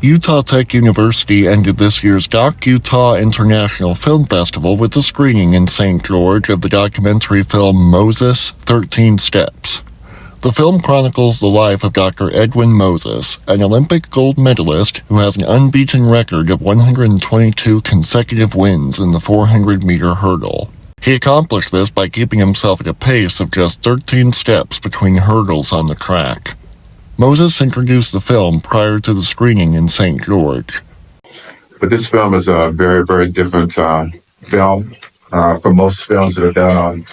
Utah Tech University ended this year's Docutah International Film Festival with a screening in St. George of the documentary film Moses, 13 Steps. The film chronicles the life of Dr. Edwin Moses, an Olympic gold medalist who has an unbeaten record of 122 consecutive wins in the 400-meter hurdle. He accomplished this by keeping himself at a pace of just 13 steps between hurdles on the track. Moses introduced the film prior to the screening in St. George. But this film is a very, very different film from most films that are done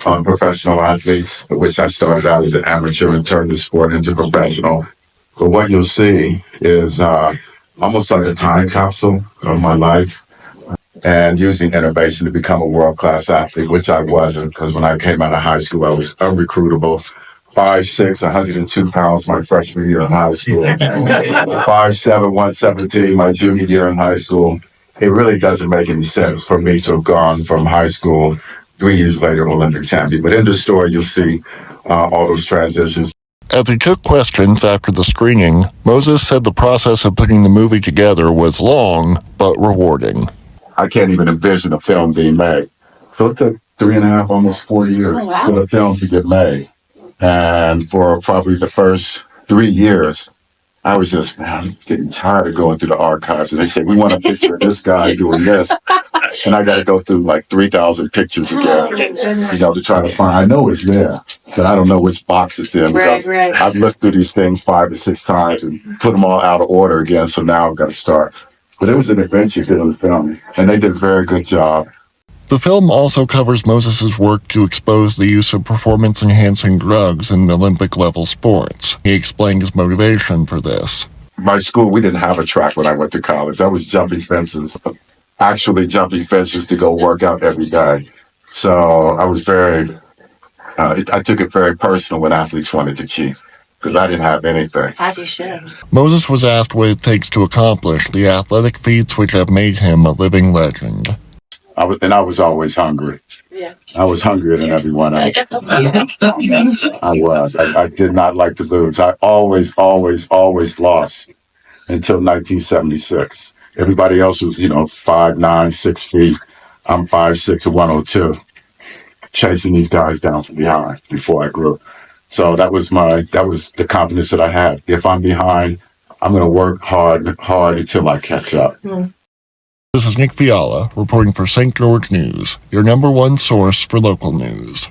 on professional athletes, which I started out as an amateur and turned the sport into professional. But what you'll see is almost like a time capsule of my life and using innovation to become a world-class athlete, which I wasn't, because when I came out of high school, I was unrecruitable. 5'6", 102 pounds my freshman year in high school. 5'7", 117 my junior year in high school. It really doesn't make any sense for me to have gone from high school 3 years later Olympic champion. But in the story, you'll see all those transitions. As he took questions after the screening, Moses said the process of putting the movie together was long, but rewarding. I can't even envision a film being made. So it took 3.5, almost 4 years for the film to get made. And for probably the first 3 years, I was just, man, getting tired of going through the archives. And they said, we want a picture of this guy doing this. And I got to go through like 3,000 pictures again, to try to find. I know it's there, but I don't know which box it's in. Because I've looked through these things 5 or 6 times and put them all out of order again. So now I've got to start. But it was an adventure doing the film, and they did a very good job. The film also covers Moses' work to expose the use of performance-enhancing drugs in Olympic-level sports. He explained his motivation for this. My school, we didn't have a track when I went to college. I was jumping fences, actually jumping fences to go work out every day. So I was I took it very personal when athletes wanted to cheat, because I didn't have anything. As you should. Moses was asked what it takes to accomplish the athletic feats which have made him a living legend. I was always hungry. Yeah. I was hungrier than everyone else. I was. I did not like to lose. I always lost until 1976. Everybody else was, 5'9", 6 feet. I'm 5'6", 102, chasing these guys down from behind before I grew. So that was the confidence that I had. If I'm behind, I'm going to work hard until I catch up. This is Nick Fiala, reporting for St. George News, your #1 source for local news.